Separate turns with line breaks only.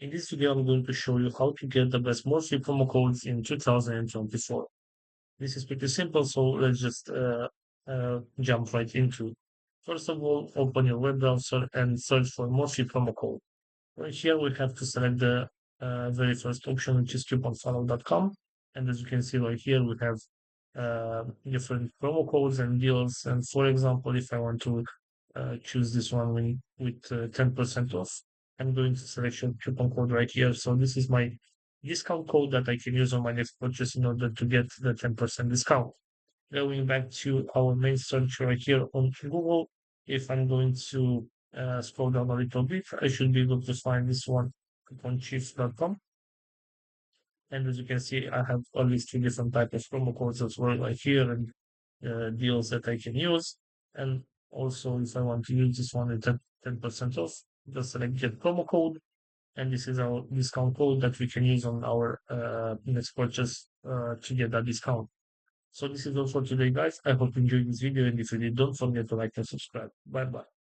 In this video, I'm going to show you how to get the best Morphe promo codes in 2024. This is pretty simple, so let's just jump right into it. First of all, open your web browser and search for Morphe promo code. Right here, we have to select the very first option, which is couponfunnel.com. And as you can see right here, we have different promo codes and deals. And for example, if I want to choose this one with 10% off, I'm going to select your coupon code right here. So this is my discount code that I can use on my next purchase in order to get the 10% discount. Going back to our main search right here on Google, if I'm going to scroll down a little bit, I should be able to find this one, couponchief.com. And as you can see, I have at least two different types of promo codes as well right here and deals that I can use. And also, if I want to use this one at 10% off, just select get promo code. And this is our discount code that we can use on our next purchase to get that discount. So this is all for today, guys. I hope you enjoyed this video. And if you did, don't forget to like and subscribe. Bye bye.